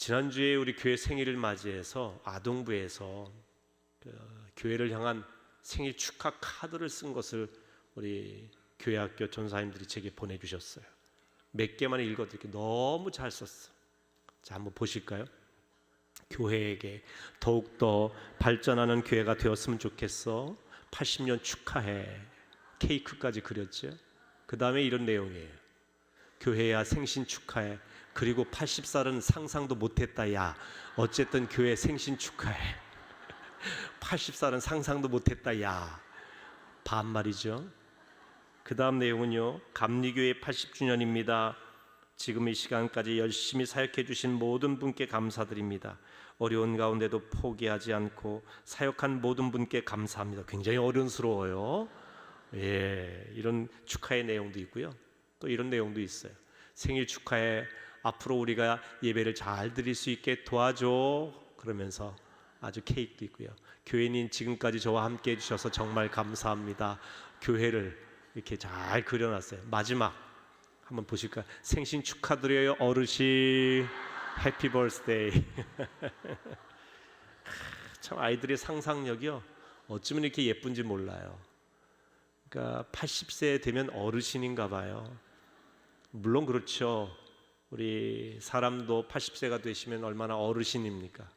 지난주에 우리 교회 생일을 맞이해서 아동부에서 교회를 향한 생일 축하 카드를 쓴 것을 우리 교회 학교 전사님들이 제게 보내주셨어요. 몇 개만 읽어드릴게요. 너무 잘 썼어. 자, 한번 보실까요? 교회에게 더욱더 발전하는 교회가 되었으면 좋겠어. 80년 축하해. 케이크까지 그렸죠. 그 다음에 이런 내용이에요. 교회야 생신 축하해. 그리고 80살은 상상도 못했다. 야, 어쨌든 교회 생신 축하해. 80살은 상상도 못했다. 야, 반말이죠. 그 다음 내용은요, 감리교회 80주년입니다. 지금 이 시간까지 열심히 사역해 주신 모든 분께 감사드립니다. 어려운 가운데도 포기하지 않고 사역한 모든 분께 감사합니다. 굉장히 어른스러워요. 예, 이런 축하의 내용도 있고요. 또 이런 내용도 있어요. 생일 축하해. 앞으로 우리가 예배를 잘 드릴 수 있게 도와줘. 그러면서 아주 케이크도 있고요. 교회님 지금까지 저와 함께 해주셔서 정말 감사합니다. 교회를 이렇게 잘 그려놨어요. 마지막 한번 보실까요? 생신 축하드려요 어르신. 해피 버스데이. 참 아이들의 상상력이요, 어쩌면 이렇게 예쁜지 몰라요. 그러니까 80세 되면 어르신인가 봐요. 물론 그렇죠. 우리 사람도 80세가 되시면 얼마나 어르신입니까?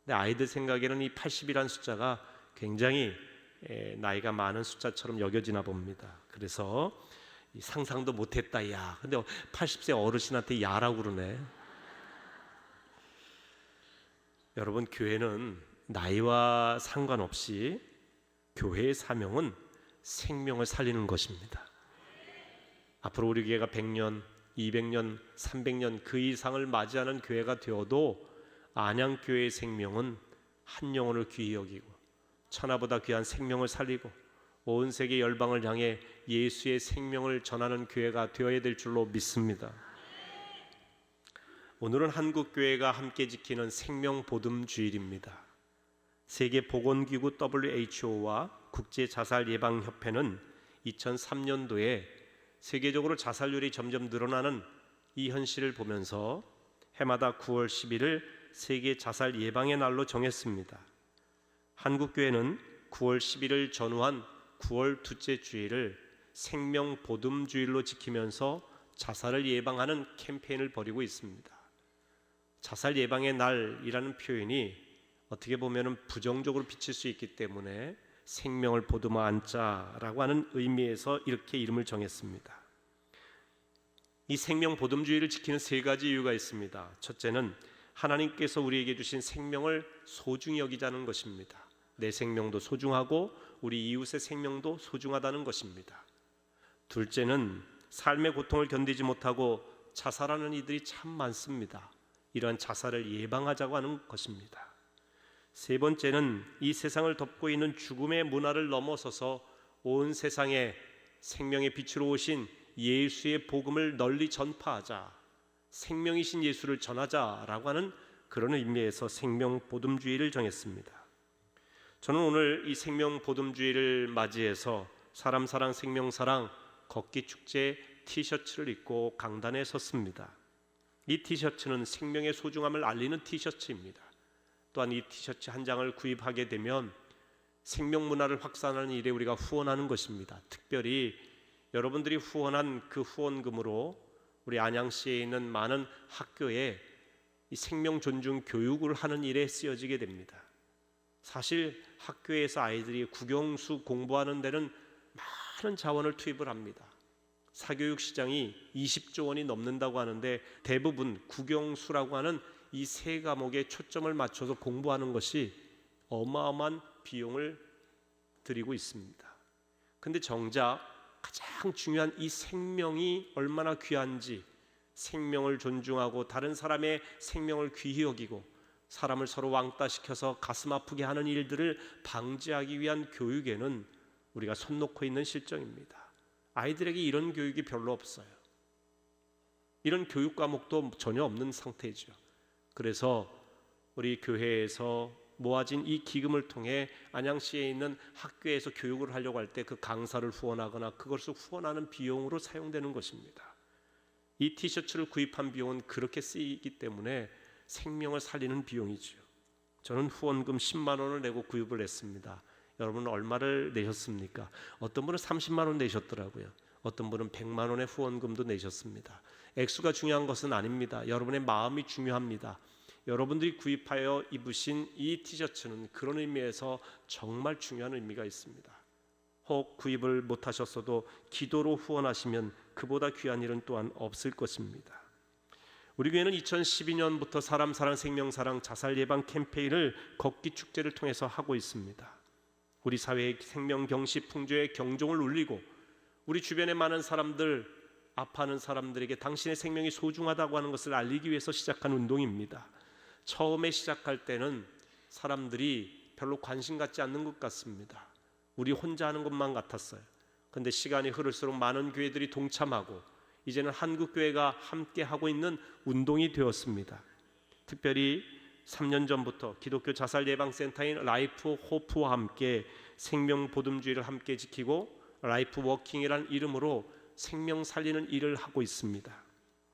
근데 아이들 생각에는 이 80이라는 숫자가 굉장히 나이가 많은 숫자처럼 여겨지나 봅니다. 그래서 상상도 못했다. 야, 근데 80세 어르신한테 야라고 그러네. 여러분, 교회는 나이와 상관없이 교회의 사명은 생명을 살리는 것입니다. 앞으로 우리 교회가 100년, 200년, 300년 그 이상을 맞이하는 교회가 되어도 안양교회의 생명은 한 영혼을 귀히 여기고 천하보다 귀한 생명을 살리고 온 세계 열방을 향해 예수의 생명을 전하는 교회가 되어야 될 줄로 믿습니다. 오늘은 한국교회가 함께 지키는 생명보듬주일입니다. 세계보건기구 WHO와 국제자살예방협회는 2003년도에 세계적으로 자살률이 점점 늘어나는 이 현실을 보면서 해마다 9월 10일을 세계 자살 예방의 날로 정했습니다. 한국교회는 9월 10일을 전후한 9월 둘째 주일을 생명보듬주일로 지키면서 자살을 예방하는 캠페인을 벌이고 있습니다. 자살 예방의 날이라는 표현이 어떻게 보면 부정적으로 비칠 수 있기 때문에 생명을 보듬어 안자라고 하는 의미에서 이렇게 이름을 정했습니다. 이 생명보듬주의를 지키는 세 가지 이유가 있습니다. 첫째는 하나님께서 우리에게 주신 생명을 소중히 여기자는 것입니다. 내 생명도 소중하고 우리 이웃의 생명도 소중하다는 것입니다. 둘째는 삶의 고통을 견디지 못하고 자살하는 이들이 참 많습니다. 이러한 자살을 예방하자고 하는 것입니다. 세 번째는 이 세상을 덮고 있는 죽음의 문화를 넘어서서 온 세상에 생명의 빛으로 오신 예수의 복음을 널리 전파하자, 생명이신 예수를 전하자라고 하는 그런 의미에서 생명보듬주의를 정했습니다. 저는 오늘 이 생명보듬주의를 맞이해서 사람 사랑 생명 사랑 걷기 축제 티셔츠를 입고 강단에 섰습니다. 이 티셔츠는 생명의 소중함을 알리는 티셔츠입니다. 또한 이 티셔츠 한 장을 구입하게 되면 생명 문화를 확산하는 일에 우리가 후원하는 것입니다. 특별히 여러분들이 후원한 그 후원금으로 우리 안양시에 있는 많은 학교에 이 생명 존중 교육을 하는 일에 쓰여지게 됩니다. 사실 학교에서 아이들이 국영수 공부하는 데는 많은 자원을 투입을 합니다. 사교육 시장이 20조 원이 넘는다고 하는데 대부분 국영수라고 하는 이 세 과목에 초점을 맞춰서 공부하는 것이 어마어마한 비용을 들이고 있습니다. 그런데 정작 가장 중요한 이 생명이 얼마나 귀한지, 생명을 존중하고 다른 사람의 생명을 귀히 여기고 사람을 서로 왕따시켜서 가슴 아프게 하는 일들을 방지하기 위한 교육에는 우리가 손 놓고 있는 실정입니다. 아이들에게 이런 교육이 별로 없어요. 이런 교육 과목도 전혀 없는 상태죠. 그래서 우리 교회에서 모아진 이 기금을 통해 안양시에 있는 학교에서 교육을 하려고 할 때 그 강사를 후원하거나 그것을 후원하는 비용으로 사용되는 것입니다. 이 티셔츠를 구입한 비용은 그렇게 쓰이기 때문에 생명을 살리는 비용이죠. 저는 후원금 10만 원을 내고 구입을 했습니다. 여러분은 얼마를 내셨습니까? 어떤 분은 30만 원 내셨더라고요. 어떤 분은 100만 원의 후원금도 내셨습니다. 액수가 중요한 것은 아닙니다. 여러분의 마음이 중요합니다. 여러분들이 구입하여 입으신 이 티셔츠는 그런 의미에서 정말 중요한 의미가 있습니다. 혹 구입을 못하셨어도 기도로 후원하시면 그보다 귀한 일은 또한 없을 것입니다. 우리 교회는 2012년부터 사람 사랑 생명 사랑 자살 예방 캠페인을 걷기 축제를 통해서 하고 있습니다. 우리 사회의 생명 경시 풍조의 경종을 울리고 우리 주변의 많은 사람들, 아파하는 사람들에게 당신의 생명이 소중하다고 하는 것을 알리기 위해서 시작한 운동입니다. 처음에 시작할 때는 사람들이 별로 관심 갖지 않는 것 같습니다. 우리 혼자 하는 것만 같았어요. 그런데 시간이 흐를수록 많은 교회들이 동참하고 이제는 한국교회가 함께 하고 있는 운동이 되었습니다. 특별히 3년 전부터 기독교 자살예방센터인 라이프 호프와 함께 생명보듬주의를 함께 지키고 라이프 워킹이라는 이름으로 생명 살리는 일을 하고 있습니다.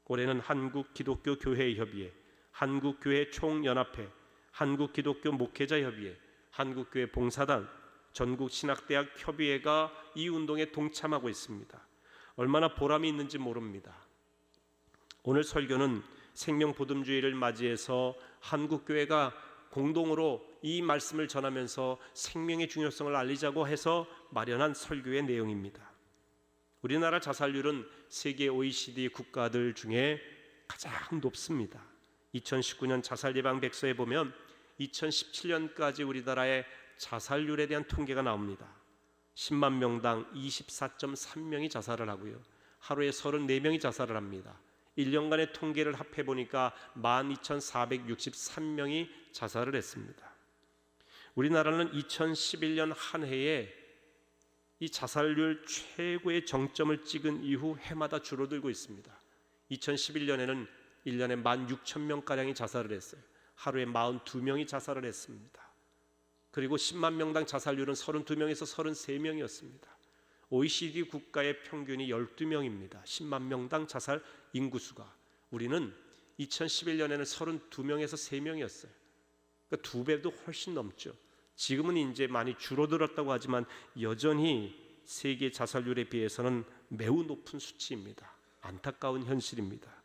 올해는 한국기독교교회협의회, 한국교회 총연합회, 한국기독교 목회자협의회, 한국교회 봉사단, 전국신학대학 협의회가 이 운동에 동참하고 있습니다. 얼마나 보람이 있는지 모릅니다. 오늘 설교는 생명보듬주의를 맞이해서 한국교회가 공동으로 이 말씀을 전하면서 생명의 중요성을 알리자고 해서 마련한 설교의 내용입니다. 우리나라 자살률은 세계 OECD 국가들 중에 가장 높습니다. 2019년 자살예방백서에 보면 2017년까지 우리나라의 자살률에 대한 통계가 나옵니다. 10만 명당 24.3명이 자살을 하고요. 하루에 34명이 자살을 합니다. 1년간의 통계를 합해보니까 12,463명이 자살을 했습니다. 우리나라는 2011년 한 해에 이 자살률 최고의 정점을 찍은 이후 해마다 줄어들고 있습니다. 2011년에는 1년에 16,000명가량이 자살을 했어요. 하루에 42명이 자살을 했습니다. 그리고 10만 명당 자살률은 32명에서 33명이었습니다. OECD 국가의 평균이 12명입니다. 10만 명당 자살 인구수가. 우리는 2011년에는 32명에서 3명이었어요. 그러니까 2배도 훨씬 넘죠. 지금은 이제 많이 줄어들었다고 하지만 여전히 세계 자살률에 비해서는 매우 높은 수치입니다. 안타까운 현실입니다.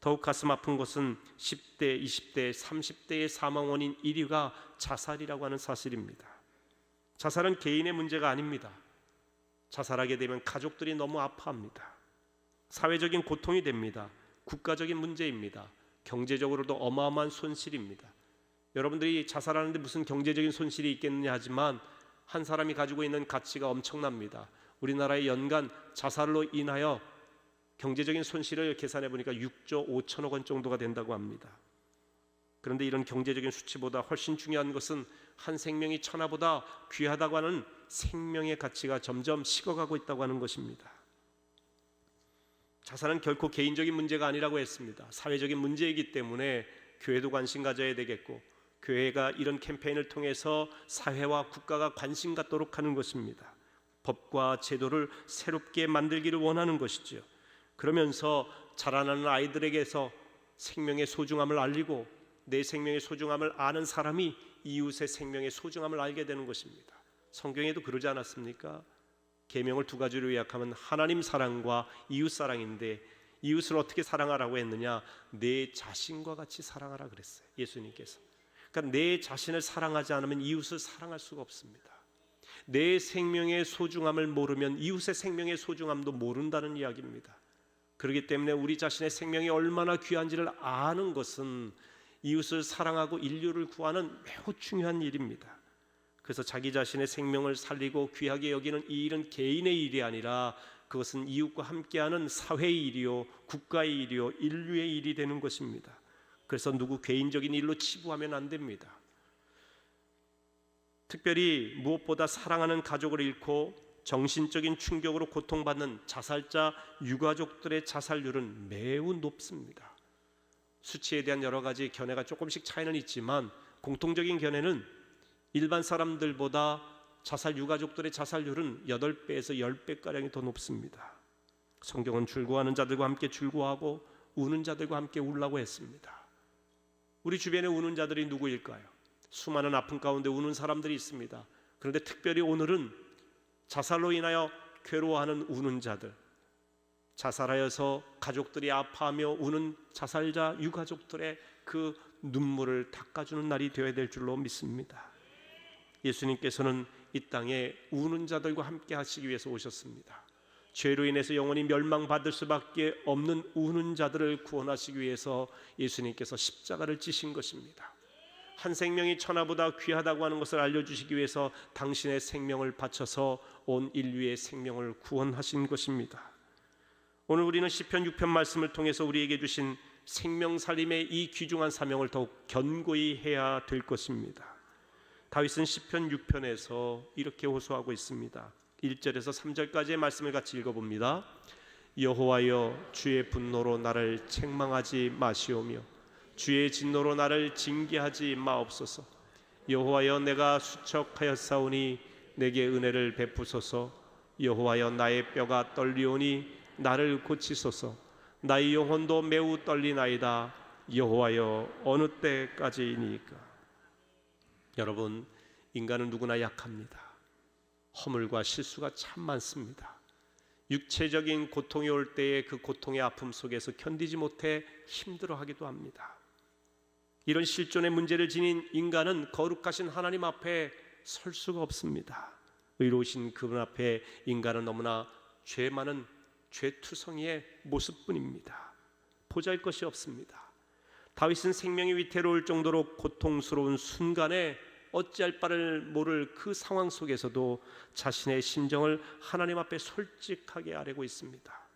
더욱 가슴 아픈 것은 10대, 20대, 30대의 사망 원인 1위가 자살이라고 하는 사실입니다. 자살은 개인의 문제가 아닙니다. 자살하게 되면 가족들이 너무 아파합니다. 사회적인 고통이 됩니다. 국가적인 문제입니다. 경제적으로도 어마어마한 손실입니다. 여러분들이 자살하는데 무슨 경제적인 손실이 있겠느냐 하지만 한 사람이 가지고 있는 가치가 엄청납니다. 우리나라의 연간 자살로 인하여 경제적인 손실을 계산해 보니까 6조 5천억 원 정도가 된다고 합니다. 그런데 이런 경제적인 수치보다 훨씬 중요한 것은 한 생명이 천하보다 귀하다고 하는 생명의 가치가 점점 식어가고 있다고 하는 것입니다. 자살은 결코 개인적인 문제가 아니라고 했습니다. 사회적인 문제이기 때문에 교회도 관심 가져야 되겠고 교회가 이런 캠페인을 통해서 사회와 국가가 관심 갖도록 하는 것입니다. 법과 제도를 새롭게 만들기를 원하는 것이죠. 그러면서 자라나는 아이들에게서 생명의 소중함을 알리고 내 생명의 소중함을 아는 사람이 이웃의 생명의 소중함을 알게 되는 것입니다. 성경에도 그러지 않았습니까? 계명을 2가지로 요약하면 하나님 사랑과 이웃 사랑인데 이웃을 어떻게 사랑하라고 했느냐? 내 자신과 같이 사랑하라 그랬어요. 예수님께서. 그러니까 내 자신을 사랑하지 않으면 이웃을 사랑할 수가 없습니다. 내 생명의 소중함을 모르면 이웃의 생명의 소중함도 모른다는 이야기입니다. 그렇기 때문에 우리 자신의 생명이 얼마나 귀한지를 아는 것은 이웃을 사랑하고 인류를 구하는 매우 중요한 일입니다. 그래서 자기 자신의 생명을 살리고 귀하게 여기는 이 일은 개인의 일이 아니라 그것은 이웃과 함께하는 사회의 일이요, 국가의 일이요, 인류의 일이 되는 것입니다. 그래서 누구 개인적인 일로 치부하면 안 됩니다. 특별히 무엇보다 사랑하는 가족을 잃고 정신적인 충격으로 고통받는 자살자 유가족들의 자살률은 매우 높습니다. 수치에 대한 여러 가지 견해가 조금씩 차이는 있지만 공통적인 견해는 일반 사람들보다 자살 유가족들의 자살률은 8배에서 10배가량이 더 높습니다. 성경은 즐거워하는 자들과 함께 즐거워하고 우는 자들과 함께 울라고 했습니다. 우리 주변에 우는 자들이 누구일까요? 수많은 아픔 가운데 우는 사람들이 있습니다. 그런데 특별히 오늘은 자살로 인하여 괴로워하는 우는 자들, 자살하여서 가족들이 아파하며 우는 자살자 유가족들의 그 눈물을 닦아주는 날이 되어야 될 줄로 믿습니다. 예수님께서는 이 땅에 우는 자들과 함께 하시기 위해서 오셨습니다. 죄로 인해서 영원히 멸망받을 수밖에 없는 우는 자들을 구원하시기 위해서 예수님께서 십자가를 지신 것입니다. 한 생명이 천하보다 귀하다고 하는 것을 알려주시기 위해서 당신의 생명을 바쳐서 온 인류의 생명을 구원하신 것입니다. 오늘 우리는 시편 6편 말씀을 통해서 우리에게 주신 생명살림의 이 귀중한 사명을 더욱 견고히 해야 될 것입니다. 다윗은 시편 6편에서 이렇게 호소하고 있습니다. 1절에서 3절까지의 말씀을 같이 읽어봅니다. 여호와여, 주의 분노로 나를 책망하지 마시오며 주의 진노로 나를 징계하지 마옵소서. 여호와여, 내가 수척하였사오니 내게 은혜를 베푸소서. 여호와여, 나의 뼈가 떨리오니 나를 고치소서. 나의 영혼도 매우 떨리나이다. 여호와여, 어느 때까지이니까. 여러분, 인간은 누구나 약합니다. 허물과 실수가 참 많습니다. 육체적인 고통이 올 때에 그 고통의 아픔 속에서 견디지 못해 힘들어하기도 합니다. 이런 실존의 문제를 지닌 인간은 거룩하신 하나님 앞에 설 수가 없습니다. 의로우신 그분 앞에 인간은 너무나 죄 많은 죄투성이의 모습뿐입니다. 보잘 것이 없습니다. 다윗은 생명이 위태로울 정도로 고통스러운 순간에 어찌할 바를 모를 그 상황 속에서도 자신의 심정을 하나님 앞에 솔직하게 아뢰고 있습니다.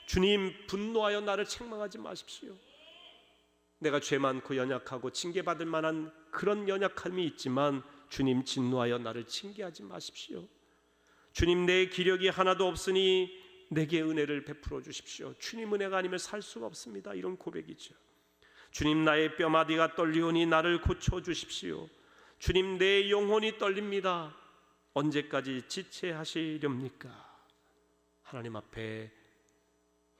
주님, 분노하여 나를 책망하지 마십시오. 내가 죄 많고 연약하고 징계받을 만한 그런 연약함이 있지만 주님, 진노하여 나를 징계하지 마십시오. 주님, 내 기력이 하나도 없으니 내게 은혜를 베풀어 주십시오. 주님 은혜가 아니면 살 수가 없습니다. 이런 고백이죠. 주님, 나의 뼈마디가 떨리오니 나를 고쳐 주십시오. 주님, 내 영혼이 떨립니다. 언제까지 지체하시렵니까? 하나님 앞에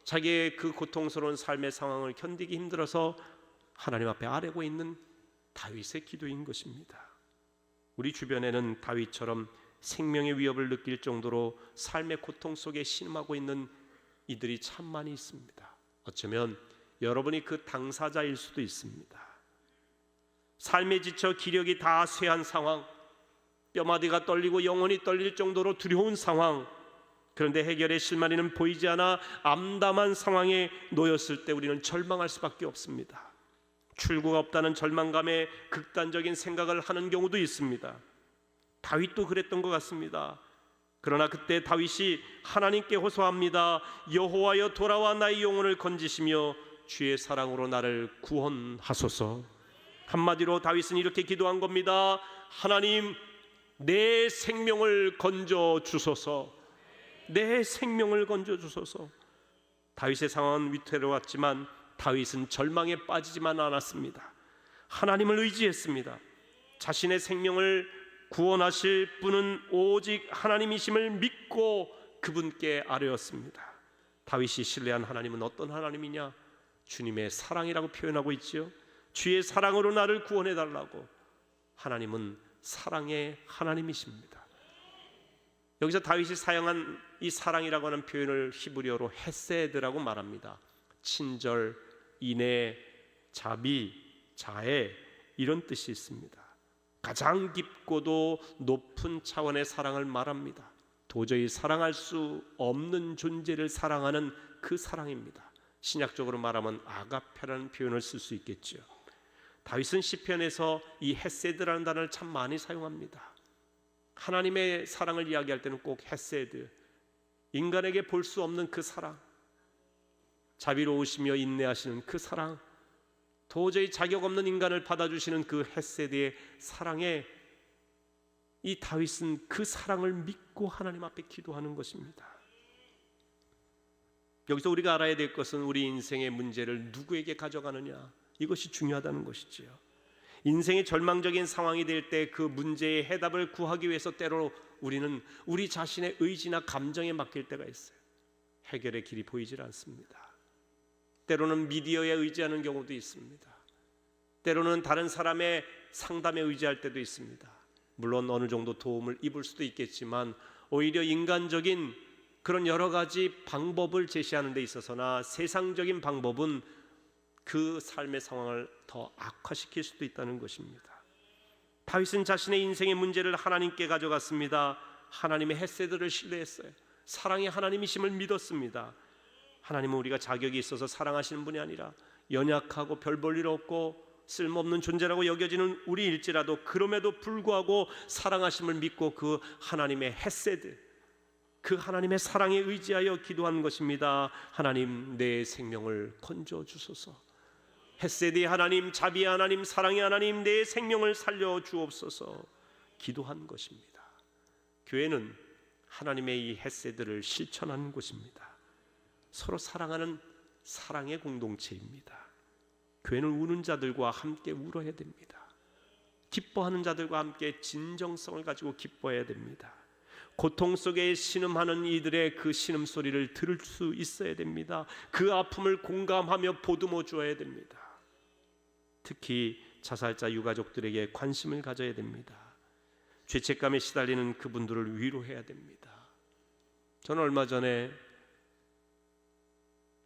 자기의 그 고통스러운 삶의 상황을 견디기 힘들어서 하나님 앞에 아뢰고 있는 다윗의 기도인 것입니다. 우리 주변에는 다윗처럼 생명의 위협을 느낄 정도로 삶의 고통 속에 신음하고 있는 이들이 참 많이 있습니다. 어쩌면 여러분이 그 당사자일 수도 있습니다. 삶에 지쳐 기력이 다 쇠한 상황, 뼈마디가 떨리고 영혼이 떨릴 정도로 두려운 상황, 그런데 해결의 실마리는 보이지 않아 암담한 상황에 놓였을 때 우리는 절망할 수밖에 없습니다. 출구가 없다는 절망감에 극단적인 생각을 하는 경우도 있습니다. 다윗도 그랬던 것 같습니다. 그러나 그때 다윗이 하나님께 호소합니다. 여호와여, 돌아와 나의 영혼을 건지시며 주의 사랑으로 나를 구원하소서. 한마디로 다윗은 이렇게 기도한 겁니다. 하나님, 내 생명을 건져 주소서. 내 생명을 건져 주소서. 다윗의 상황은 위태로웠지만 다윗은 절망에 빠지지만 않았습니다. 하나님을 의지했습니다. 자신의 생명을 구원하실 분은 오직 하나님이심을 믿고 그분께 아뢰었습니다. 다윗이 신뢰한 하나님은 어떤 하나님이냐? 주님의 사랑이라고 표현하고 있지요. 주의 사랑으로 나를 구원해달라고. 하나님은 사랑의 하나님이십니다. 여기서 다윗이 사용한 이 사랑이라고 하는 표현을 히브리어로 헤세드라고 말합니다. 친절, 인애, 자비, 자애, 이런 뜻이 있습니다. 가장 깊고도 높은 차원의 사랑을 말합니다. 도저히 사랑할 수 없는 존재를 사랑하는 그 사랑입니다. 신약적으로 말하면 아가페라는 표현을 쓸 수 있겠죠. 다윗은 시편에서 이 헤세드라는 단어를 참 많이 사용합니다. 하나님의 사랑을 이야기할 때는 꼭 헤세드, 인간에게 볼 수 없는 그 사랑, 자비로우시며 인내하시는 그 사랑, 도저히 자격 없는 인간을 받아주시는 그 헤세드의 사랑에 이 다윗은 그 사랑을 믿고 하나님 앞에 기도하는 것입니다. 여기서 우리가 알아야 될 것은 우리 인생의 문제를 누구에게 가져가느냐, 이것이 중요하다는 것이지요. 인생의 절망적인 상황이 될 때 그 문제의 해답을 구하기 위해서 때로 우리는 우리 자신의 의지나 감정에 맡길 때가 있어요. 해결의 길이 보이질 않습니다. 때로는 미디어에 의지하는 경우도 있습니다. 때로는 다른 사람의 상담에 의지할 때도 있습니다. 물론 어느 정도 도움을 입을 수도 있겠지만 오히려 인간적인 그런 여러 가지 방법을 제시하는 데 있어서나 세상적인 방법은 그 삶의 상황을 더 악화시킬 수도 있다는 것입니다. 다윗은 자신의 인생의 문제를 하나님께 가져갔습니다. 하나님의 헤세드를 신뢰했어요. 사랑의 하나님이심을 믿었습니다. 하나님은 우리가 자격이 있어서 사랑하시는 분이 아니라 연약하고 별 볼 일 없고 쓸모없는 존재라고 여겨지는 우리일지라도 그럼에도 불구하고 사랑하심을 믿고 그 하나님의 헤세드, 그 하나님의 사랑에 의지하여 기도한 것입니다. 하나님, 내 생명을 건져 주소서. 헤세드의 하나님, 자비의 하나님, 사랑의 하나님, 내 생명을 살려 주옵소서 기도한 것입니다. 교회는 하나님의 이 헤세드를 실천하는 곳입니다. 서로 사랑하는 사랑의 공동체입니다. 교회는 우는 자들과 함께 울어야 됩니다. 기뻐하는 자들과 함께 진정성을 가지고 기뻐해야 됩니다. 고통 속에 신음하는 이들의 그 신음소리를 들을 수 있어야 됩니다. 그 아픔을 공감하며 보듬어 주어야 됩니다. 특히 자살자 유가족들에게 관심을 가져야 됩니다. 죄책감에 시달리는 그분들을 위로해야 됩니다. 저는 얼마 전에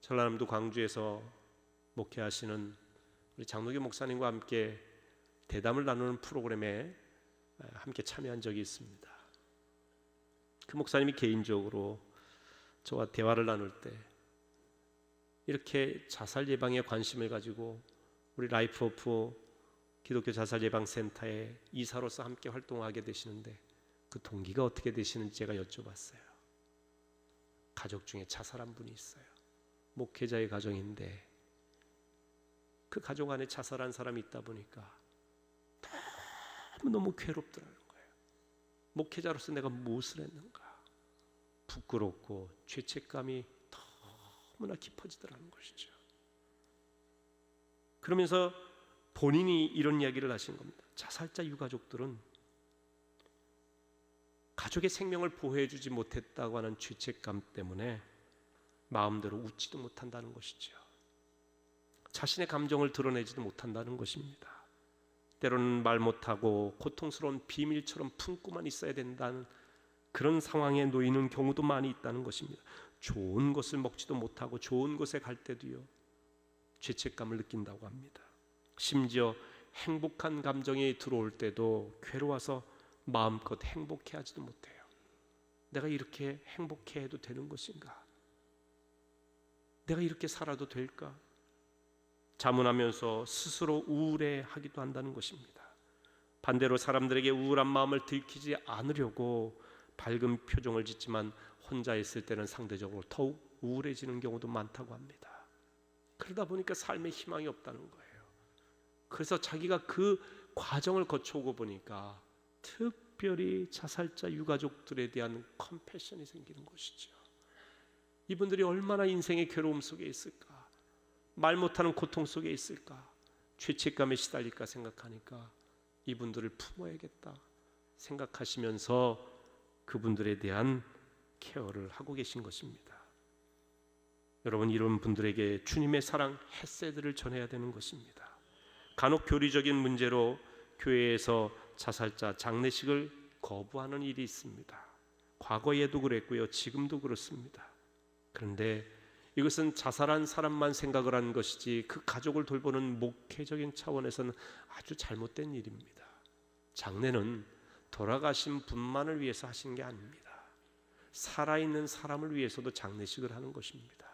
전라남도 광주에서 목회하시는 우리 장로교 목사님과 함께 대담을 나누는 프로그램에 함께 참여한 적이 있습니다. 그 목사님이 개인적으로 저와 대화를 나눌 때 이렇게 자살 예방에 관심을 가지고 우리 라이프 오프 기독교 자살 예방 센터의 이사로서 함께 활동하게 되시는데 그 동기가 어떻게 되시는지 제가 여쭤봤어요. 가족 중에 자살한 분이 있어요. 목회자의 가정인데 그 가족 안에 자살한 사람이 있다 보니까 너무 괴롭더라는 거예요. 목회자로서 내가 무엇을 했는가? 부끄럽고 죄책감이 너무나 깊어지더라는 것이죠. 그러면서 본인이 이런 이야기를 하신 겁니다. 자살자 유가족들은 가족의 생명을 보호해주지 못했다고 하는 죄책감 때문에 마음대로 웃지도 못한다는 것이죠. 자신의 감정을 드러내지도 못한다는 것입니다. 때로는 말 못하고 고통스러운 비밀처럼 품고만 있어야 된다는 그런 상황에 놓이는 경우도 많이 있다는 것입니다. 좋은 것을 먹지도 못하고 좋은 곳에 갈 때도요 죄책감을 느낀다고 합니다. 심지어 행복한 감정이 들어올 때도 괴로워서 마음껏 행복해하지도 못해요. 내가 이렇게 행복해해도 되는 것인가? 내가 이렇게 살아도 될까? 자문하면서 스스로 우울해하기도 한다는 것입니다. 반대로 사람들에게 우울한 마음을 들키지 않으려고 밝은 표정을 짓지만 혼자 있을 때는 상대적으로 더욱 우울해지는 경우도 많다고 합니다. 그러다 보니까 삶에 희망이 없다는 거예요. 그래서 자기가 그 과정을 거쳐오고 보니까 특별히 자살자 유가족들에 대한 컴패션이 생기는 것이죠. 이분들이 얼마나 인생의 괴로움 속에 있을까? 말 못하는 고통 속에 있을까? 죄책감에 시달릴까 생각하니까 이분들을 품어야겠다 생각하시면서 그분들에 대한 케어를 하고 계신 것입니다. 여러분, 이런 분들에게 주님의 사랑 헤세드를 전해야 되는 것입니다. 간혹 교리적인 문제로 교회에서 자살자 장례식을 거부하는 일이 있습니다. 과거에도 그랬고요, 지금도 그렇습니다. 그런데 이것은 자살한 사람만 생각을 하는 것이지 그 가족을 돌보는 목회적인 차원에서는 아주 잘못된 일입니다. 장례는 돌아가신 분만을 위해서 하신 게 아닙니다. 살아있는 사람을 위해서도 장례식을 하는 것입니다.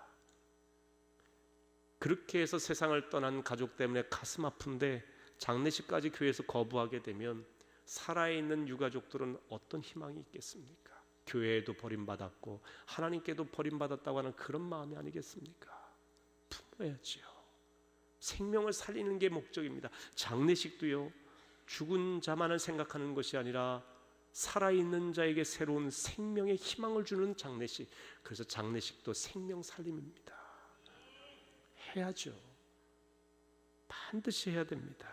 그렇게 해서 세상을 떠난 가족 때문에 가슴 아픈데 장례식까지 교회에서 거부하게 되면 살아있는 유가족들은 어떤 희망이 있겠습니까? 교회에도 버림받았고 하나님께도 버림받았다고 하는 그런 마음이 아니겠습니까? 품어야지요. 생명을 살리는 게 목적입니다. 장례식도요, 죽은 자만을 생각하는 것이 아니라 살아있는 자에게 새로운 생명의 희망을 주는 장례식. 그래서 장례식도 생명 살림입니다. 해야죠. 반드시 해야 됩니다.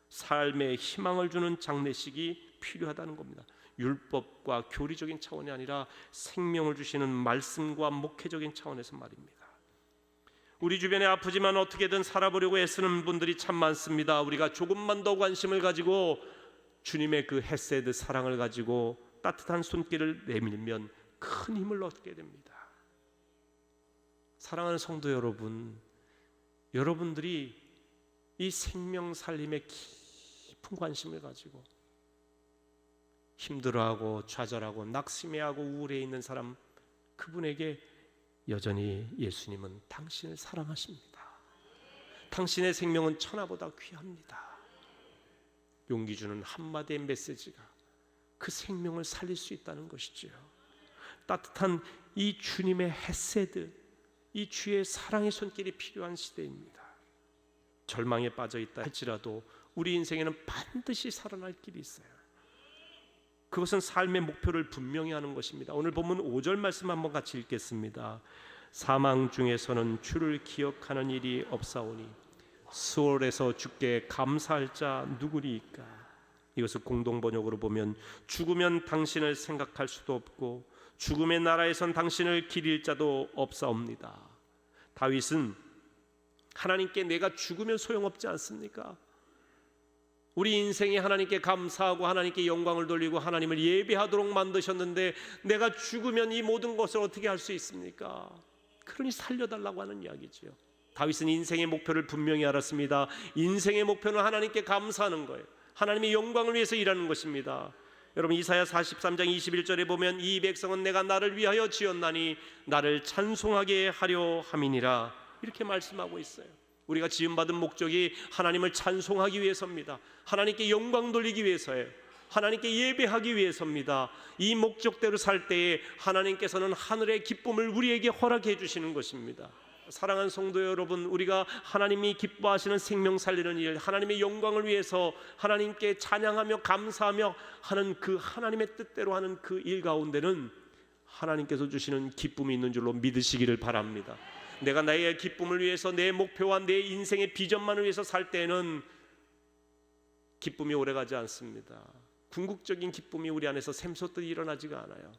삶에 희망을 주는 장례식이 필요하다는 겁니다. 율법과 교리적인 차원이 아니라 생명을 주시는 말씀과 목회적인 차원에서 말입니다. 우리 주변에 아프지만 어떻게든 살아보려고 애쓰는 분들이 참 많습니다. 우리가 조금만 더 관심을 가지고 주님의 그 헤세드 사랑을 가지고 따뜻한 손길을 내밀면 큰 힘을 얻게 됩니다. 사랑하는 성도 여러분, 여러분들이 이 생명 살림에 깊은 관심을 가지고 힘들어하고 좌절하고 낙심해하고 우울해 있는 사람, 그분에게 여전히 예수님은 당신을 사랑하십니다. 당신의 생명은 천하보다 귀합니다. 용기 주는 한마디의 메시지가 그 생명을 살릴 수 있다는 것이지요. 따뜻한 이 주님의 헤세드, 이 주의 사랑의 손길이 필요한 시대입니다. 절망에 빠져 있다 할지라도 우리 인생에는 반드시 살아날 길이 있어요. 그것은 삶의 목표를 분명히 하는 것입니다. 오늘 본문 5절 말씀 한번 같이 읽겠습니다. 사망 중에서는 주를 기억하는 일이 없사오니 수월에서 주께 감사할 자 누구리이까. 이것을 공동 번역으로 보면 죽으면 당신을 생각할 수도 없고 죽음의 나라에선 당신을 기릴 자도 없사옵니다. 다윗은 하나님께 내가 죽으면 소용없지 않습니까? 우리 인생에 하나님께 감사하고 하나님께 영광을 돌리고 하나님을 예배하도록 만드셨는데 내가 죽으면 이 모든 것을 어떻게 할 수 있습니까? 그러니 살려달라고 하는 이야기죠. 다윗은 인생의 목표를 분명히 알았습니다. 인생의 목표는 하나님께 감사하는 거예요. 하나님의 영광을 위해서 일하는 것입니다. 여러분, 이사야 43장 21절에 보면 이 백성은 내가 나를 위하여 지었나니 나를 찬송하게 하려 함이니라, 이렇게 말씀하고 있어요. 우리가 지음받은 목적이 하나님을 찬송하기 위해서입니다. 하나님께 영광 돌리기 위해서예요. 하나님께 예배하기 위해서입니다. 이 목적대로 살 때에 하나님께서는 하늘의 기쁨을 우리에게 허락해 주시는 것입니다. 사랑하는 성도 여러분, 우리가 하나님이 기뻐하시는 생명 살리는 일, 하나님의 영광을 위해서 하나님께 찬양하며 감사하며 하는 그 하나님의 뜻대로 하는 그 일 가운데는 하나님께서 주시는 기쁨이 있는 줄로 믿으시기를 바랍니다. 내가 나의 기쁨을 위해서 내 목표와 내 인생의 비전만을 위해서 살 때는 기쁨이 오래가지 않습니다. 궁극적인 기쁨이 우리 안에서 샘솟듯 일어나지가 않아요.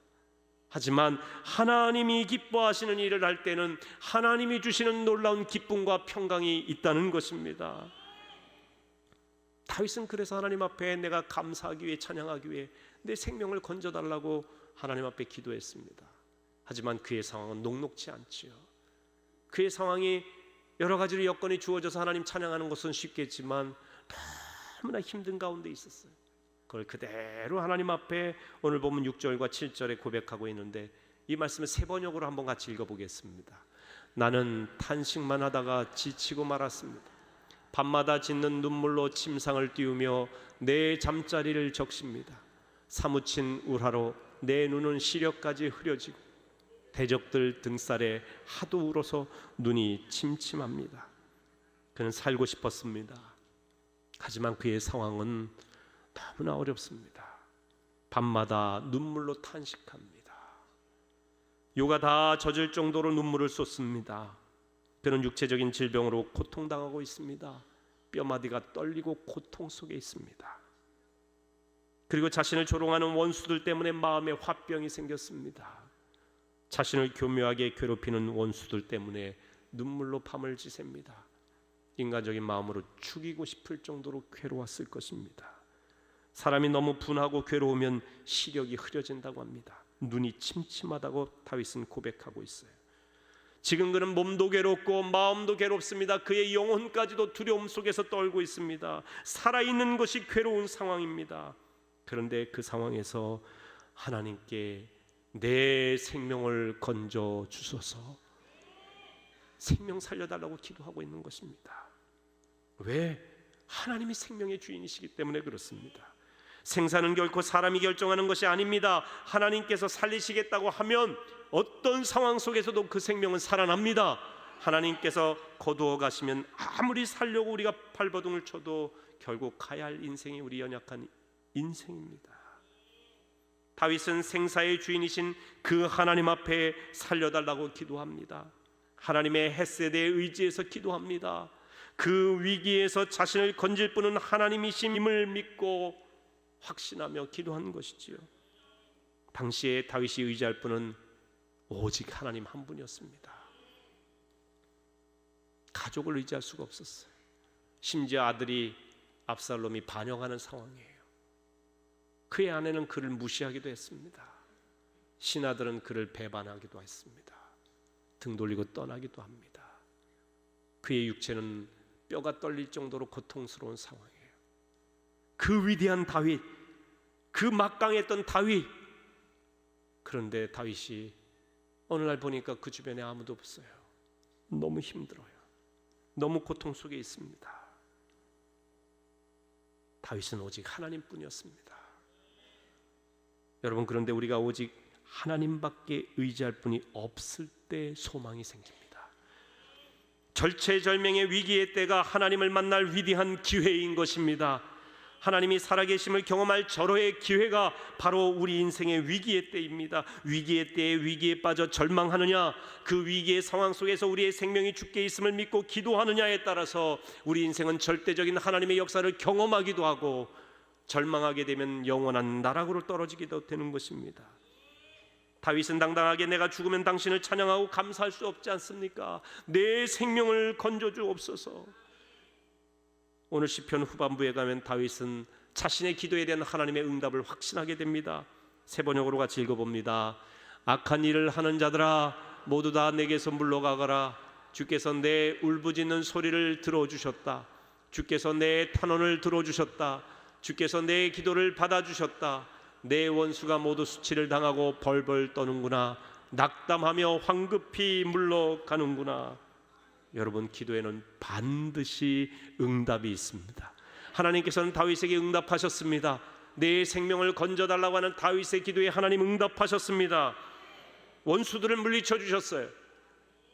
하지만 하나님이 기뻐하시는 일을 할 때는 하나님이 주시는 놀라운 기쁨과 평강이 있다는 것입니다. 다윗은 그래서 하나님 앞에 내가 감사하기 위해, 찬양하기 위해 내 생명을 건져달라고 하나님 앞에 기도했습니다. 하지만 그의 상황은 녹록지 않지요. 그의 상황이 여러 가지로 여건이 주어져서 하나님 찬양하는 것은 쉽겠지만 너무나 힘든 가운데 있었어요. 그걸 그대로 하나님 앞에 오늘 보면 6절과 7절에 고백하고 있는데, 이 말씀을 세 번역으로 한번 같이 읽어보겠습니다. 나는 탄식만 하다가 지치고 말았습니다. 밤마다 짓는 눈물로 침상을 띄우며 내 잠자리를 적십니다. 사무친 울화로 내 눈은 시력까지 흐려지고 대적들 등살에 하도 울어서 눈이 침침합니다. 그는 살고 싶었습니다. 하지만 그의 상황은 너무나 어렵습니다. 밤마다 눈물로 탄식합니다. 요가 다 젖을 정도로 눈물을 쏟습니다. 그는 육체적인 질병으로 고통당하고 있습니다. 뼈마디가 떨리고 고통 속에 있습니다. 그리고 자신을 조롱하는 원수들 때문에 마음에 화병이 생겼습니다. 자신을 교묘하게 괴롭히는 원수들 때문에 눈물로 밤을 지새웁니다. 인간적인 마음으로 죽이고 싶을 정도로 괴로웠을 것입니다. 사람이 너무 분하고 괴로우면 시력이 흐려진다고 합니다. 눈이 침침하다고 다윗은 고백하고 있어요. 지금 그는 몸도 괴롭고 마음도 괴롭습니다. 그의 영혼까지도 두려움 속에서 떨고 있습니다. 살아있는 것이 괴로운 상황입니다. 그런데 그 상황에서 하나님께 내 생명을 건져 주소서, 생명 살려달라고 기도하고 있는 것입니다. 왜? 하나님이 생명의 주인이시기 때문에 그렇습니다. 생사는 결코 사람이 결정하는 것이 아닙니다. 하나님께서 살리시겠다고 하면 어떤 상황 속에서도 그 생명은 살아납니다. 하나님께서 거두어 가시면 아무리 살려고 우리가 발버둥을 쳐도 결국 가야 할 인생이 우리 연약한 인생입니다. 다윗은 생사의 주인이신 그 하나님 앞에 살려달라고 기도합니다. 하나님의 헤세드에 의지해서 기도합니다. 그 위기에서 자신을 건질 분은 하나님이심을 믿고 확신하며 기도한 것이지요. 당시에 다윗이 의지할 분은 오직 하나님 한 분이었습니다. 가족을 의지할 수가 없었어요. 심지어 아들이 압살롬이 반역하는 상황이에요. 그의 아내는 그를 무시하기도 했습니다. 신하들은 그를 배반하기도 했습니다. 등 돌리고 떠나기도 합니다. 그의 육체는 뼈가 떨릴 정도로 고통스러운 상황이에요. 그 위대한 다윗, 그 막강했던 다윗, 그런데 다윗이 어느 날 보니까 그 주변에 아무도 없어요. 너무 힘들어요. 너무 고통 속에 있습니다. 다윗은 오직 하나님뿐이었습니다. 여러분, 그런데 우리가 오직 하나님밖에 의지할 분이 없을 때 소망이 생깁니다. 절체절명의 위기의 때가 하나님을 만날 위대한 기회인 것입니다. 하나님이 살아계심을 경험할 절호의 기회가 바로 우리 인생의 위기의 때입니다. 위기의 때에 위기에 빠져 절망하느냐, 그 위기의 상황 속에서 우리의 생명이 주께 있음을 믿고 기도하느냐에 따라서 우리 인생은 절대적인 하나님의 역사를 경험하기도 하고, 절망하게 되면 영원한 나락으로 떨어지기도 되는 것입니다. 다윗은 당당하게 내가 죽으면 당신을 찬양하고 감사할 수 없지 않습니까? 내 생명을 건져주옵소서. 오늘 시편 후반부에 가면 다윗은 자신의 기도에 대한 하나님의 응답을 확신하게 됩니다. 세 번역으로 같이 읽어봅니다. 악한 일을 하는 자들아 모두 다 내게서 물러가거라. 주께서 내 울부짖는 소리를 들어주셨다. 주께서 내 탄원을 들어주셨다. 주께서 내 기도를 받아주셨다. 내 원수가 모두 수치를 당하고 벌벌 떠는구나. 낙담하며 황급히 물러가는구나. 여러분, 기도에는 반드시 응답이 있습니다. 하나님께서는 다윗에게 응답하셨습니다. 내 생명을 건져달라고 하는 다윗의 기도에 하나님 응답하셨습니다. 원수들을 물리쳐 주셨어요.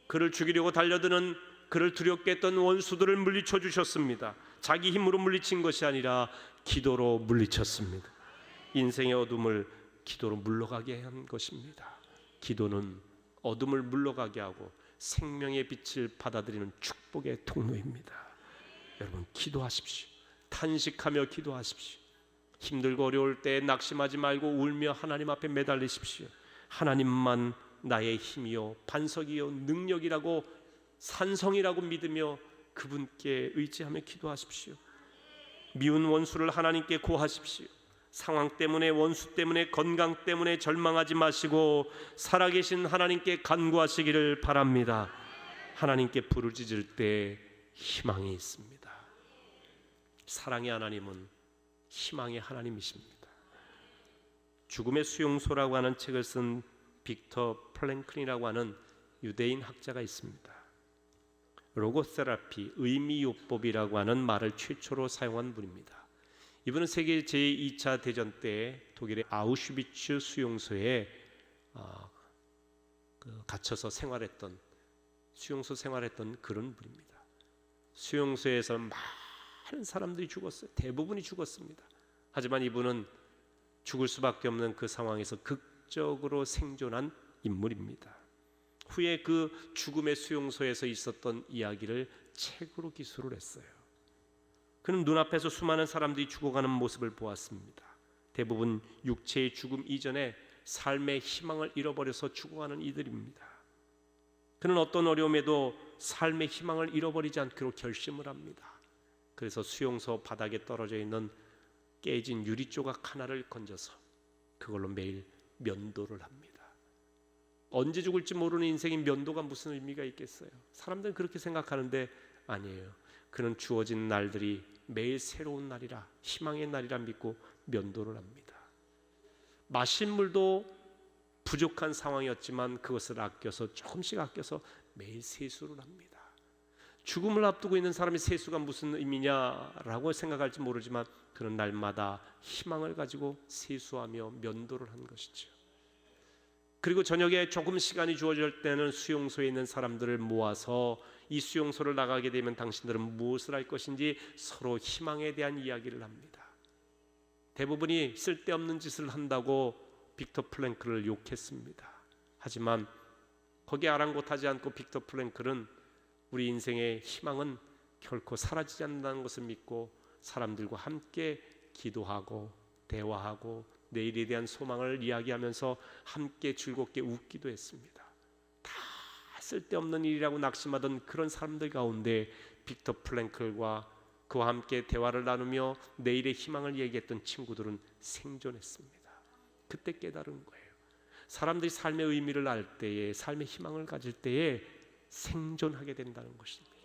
그를 죽이려고 달려드는, 그를 두렵게 했던 원수들을 물리쳐 주셨습니다. 자기 힘으로 물리친 것이 아니라 기도로 물리쳤습니다. 인생의 어둠을 기도로 물러가게 한 것입니다. 기도는 어둠을 물러가게 하고 생명의 빛을 받아들이는 축복의 통로입니다. 여러분, 기도하십시오. 탄식하며 기도하십시오. 힘들고 어려울 때 낙심하지 말고 울며 하나님 앞에 매달리십시오. 하나님만 나의 힘이요 반석이요 능력이라고, 산성이라고 믿으며 그분께 의지하며 기도하십시오. 미운 원수를 하나님께 고하십시오. 상황 때문에, 원수 때문에, 건강 때문에 절망하지 마시고 살아계신 하나님께 간구하시기를 바랍니다. 하나님께 부르짖을 때 희망이 있습니다. 사랑의 하나님은 희망의 하나님이십니다. 죽음의 수용소라고 하는 책을 쓴 빅터 플랭클린이라고 하는 유대인 학자가 있습니다. 로고세라피, 의미요법이라고 하는 말을 최초로 사용한 분입니다. 이분은 세계 제2차 대전 때 독일의 아우슈비츠 수용소에 갇혀서 생활했던, 수용소 생활했던 그런 분입니다. 수용소에서 많은 사람들이 죽었어요. 대부분이 죽었습니다. 하지만 이분은 죽을 수밖에 없는 그 상황에서 극적으로 생존한 인물입니다. 후에 그 죽음의 수용소에서 있었던 이야기를 책으로 기술을 했어요. 그는 눈앞에서 수많은 사람들이 죽어가는 모습을 보았습니다. 대부분 육체의 죽음 이전에 삶의 희망을 잃어버려서 죽어가는 이들입니다. 그는 어떤 어려움에도 삶의 희망을 잃어버리지 않기로 결심을 합니다. 그래서 수용소 바닥에 떨어져 있는 깨진 유리 조각 하나를 건져서 그걸로 매일 면도를 합니다. 언제 죽을지 모르는 인생의 면도가 무슨 의미가 있겠어요? 사람들은 그렇게 생각하는데 아니에요. 그는 주어진 날들이 매일 새로운 날이라, 희망의 날이라 믿고 면도를 합니다. 마실 물도 부족한 상황이었지만 그것을 아껴서, 조금씩 아껴서 매일 세수를 합니다. 죽음을 앞두고 있는 사람이 세수가 무슨 의미냐라고 생각할지 모르지만 그는 날마다 희망을 가지고 세수하며 면도를 한 것이죠. 그리고 저녁에 조금 시간이 주어질 때는 수용소에 있는 사람들을 모아서 이 수용소를 나가게 되면 당신들은 무엇을 할 것인지 서로 희망에 대한 이야기를 합니다. 대부분이 쓸데없는 짓을 한다고 빅터 플랭클을 욕했습니다. 하지만 거기에 아랑곳하지 않고 빅터 플랭클은 우리 인생의 희망은 결코 사라지지 않는다는 것을 믿고 사람들과 함께 기도하고 대화하고 내일에 대한 소망을 이야기하면서 함께 즐겁게 웃기도 했습니다. 다 쓸데없는 일이라고 낙심하던 그런 사람들 가운데 빅터 프랭클과 그와 함께 대화를 나누며 내일의 희망을 얘기했던 친구들은 생존했습니다. 그때 깨달은 거예요. 사람들이 삶의 의미를 알 때에, 삶의 희망을 가질 때에 생존하게 된다는 것입니다.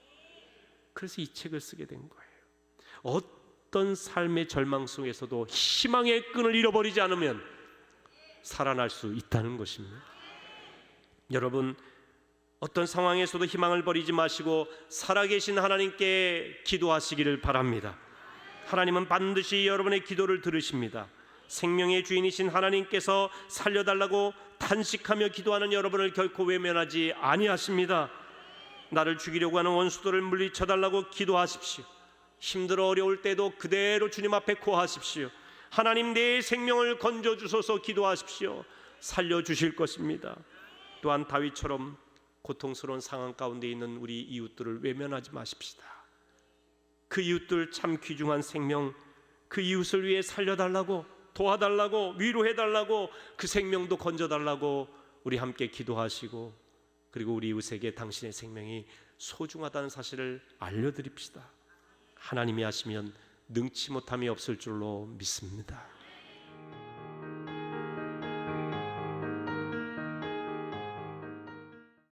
그래서 이 책을 쓰게 된 거예요. 어떤 삶의 절망 속에서도 희망의 끈을 잃어버리지 않으면 살아날 수 있다는 것입니다. 여러분, 어떤 상황에서도 희망을 버리지 마시고 살아계신 하나님께 기도하시기를 바랍니다. 하나님은 반드시 여러분의 기도를 들으십니다. 생명의 주인이신 하나님께서 살려달라고 탄식하며 기도하는 여러분을 결코 외면하지 아니하십니다. 나를 죽이려고 하는 원수들을 물리쳐달라고 기도하십시오. 힘들어 어려울 때도 그대로 주님 앞에 고하십시오. 하나님, 내 생명을 건져주소서 기도하십시오. 살려주실 것입니다. 또한 다윗처럼 고통스러운 상황 가운데 있는 우리 이웃들을 외면하지 마십시다. 그 이웃들 참 귀중한 생명, 그 이웃을 위해 살려달라고, 도와달라고, 위로해달라고, 그 생명도 건져달라고 우리 함께 기도하시고, 그리고 우리 이웃에게 당신의 생명이 소중하다는 사실을 알려드립시다. 하나님이 하시면 능치 못함이 없을 줄로 믿습니다.